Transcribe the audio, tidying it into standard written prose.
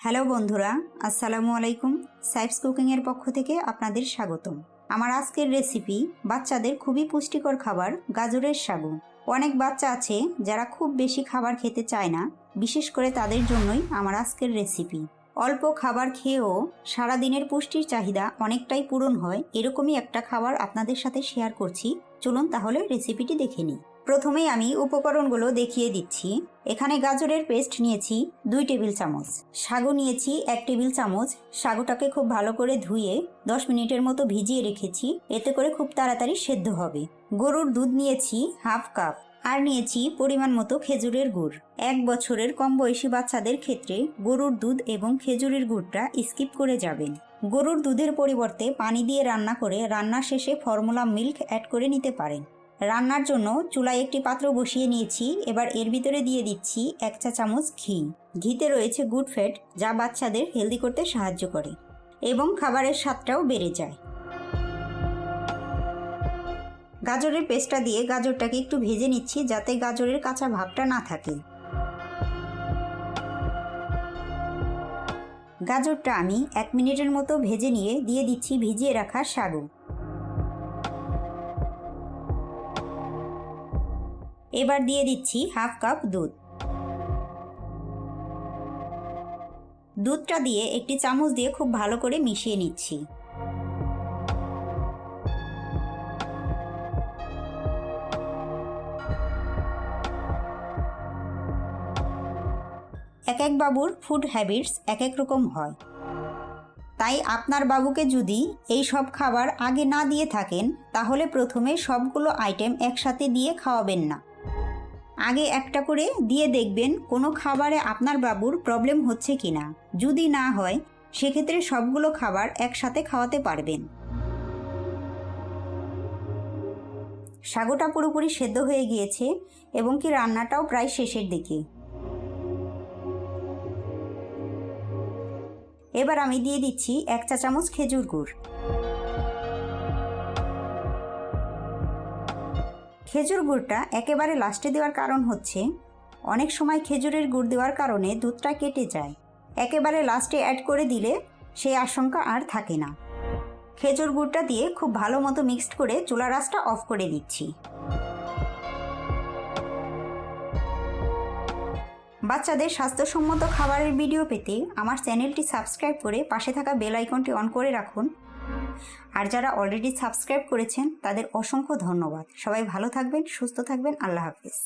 Hello বন্ধুরা, আসসালামু আলাইকুম। সাইফস কুকিংয়ের পক্ষ থেকে আপনাদের স্বাগতম। আমার আজকের রেসিপি বাচ্চাদের খুবই পুষ্টিকর খাবার গাজরের সাগু। অনেক বাচ্চা আছে যারা খুব বেশি খাবার খেতে চায় না, বিশেষ করে তাদের জন্যই আমার আজকের রেসিপি। অল্প খাবার খেয়েও সারাদিনের পুষ্টির চাহিদা অনেকটাই পূরণ হয়, এরকমই একটা খাবার আপনাদের সাথে শেয়ার করছি। চলুন তাহলে রেসিপিটি দেখে নিই। প্রথমেই আমি উপকরণগুলো দেখিয়ে দিচ্ছি। এখানে গাজরের পেস্ট নিয়েছি 2 টেবিল চামচ, সাগু নিয়েছি 1 টেবিল চামচ। সাগুটাকে খুব ভালো করে ধুয়ে 10 মিনিটের মতো ভিজিয়ে রেখেছি, এতে করে খুব তাড়াতাড়ি সেদ্ধ হবে। গরুর দুধ নিয়েছি হাফ কাপ, আর নিয়েছি পরিমাণ মতো খেজুরের গুড়। 1 বছরের কম বয়সী বাচ্চাদের ক্ষেত্রে গরুর দুধ এবং খেজুরের গুড়টা স্কিপ করে যাবেন। গরুর দুধের পরিবর্তে পানি দিয়ে রান্না করে রান্না শেষে ফর্মুলা মিল্ক অ্যাড করে নিতে পারেন। রান্নার জন্য চুলায় একটি পাত্র বসিয়ে নিয়েছি। এবার এর ভিতরে দিয়ে দিচ্ছি 1 চা চামচ ঘি। ঘিতে রয়েছে গুড ফ্যাট, যা বাচ্চাদের হেলদি করতে সাহায্য করে এবং খাবারের স্বাদটাও বেড়ে যায়। গাজরের পেস্টটা দিয়ে গাজরটাকে একটু ভেজে নিচ্ছি, যাতে গাজরের কাঁচা ভাবটা না থাকে। গাজরটা আমি 1 মিনিটের মতো ভেজে নিয়ে দিয়ে দিচ্ছি ভিজিয়ে রাখা সাগু। এবার দিয়ে দিচ্ছি হাফ কাপ দুধ। দুধটা দিয়ে একটি চামচ দিয়ে খুব ভালো করে মিশিয়ে নিচ্ছি। এক এক বাবুর ফুড হ্যাবিটস এক এক রকম হয়, তাই আপনার বাবুকে যদি এই সব খাবার আগে না দিয়ে থাকেন, তাহলে প্রথমে সবগুলো আইটেম একসাথে দিয়ে খাওয়াবেন না। আগে একটা করে দিয়ে দেখবেন কোনো খাবারে আপনার বাবুর প্রবলেম হচ্ছে কিনা। যদি না হয়, সেক্ষেত্রে সবগুলো খাবার একসাথে খাওয়াতে পারবেন। সাগুটা পুরোপুরি সেদ্ধ হয়ে গিয়েছে এবং কি রান্নাটাও প্রায় শেষের দিকে। এবার আমি দিয়ে দিচ্ছি 1 চা চামচ খেজুর গুড়। খেজুর গুড়টা একেবারে লাস্টে দেওয়ার কারণ হচ্ছে, অনেক সময় খেজুরের গুড় দেওয়ার কারণে দুধটা কেটে যায়। একেবারে লাস্টে অ্যাড করে দিলে সেই আশঙ্কা আর থাকে না। খেজুর গুড়টা দিয়ে খুব ভালো মতো মিক্সড করে চুলার আঁচটা অফ করে দিচ্ছি। বাচ্চাদের স্বাস্থ্যসম্মত খাবারের ভিডিও পেতে আমার চ্যানেলটি সাবস্ক্রাইব করে পাশে থাকা বেল আইকনটি অন করে রাখুন। আর যারা অলরেডি সাবস্ক্রাইব করেছেন তাদের অসংখ্য ধন্যবাদ। সবাই ভালো থাকবেন, সুস্থ থাকবেন। আল্লাহ হাফেজ।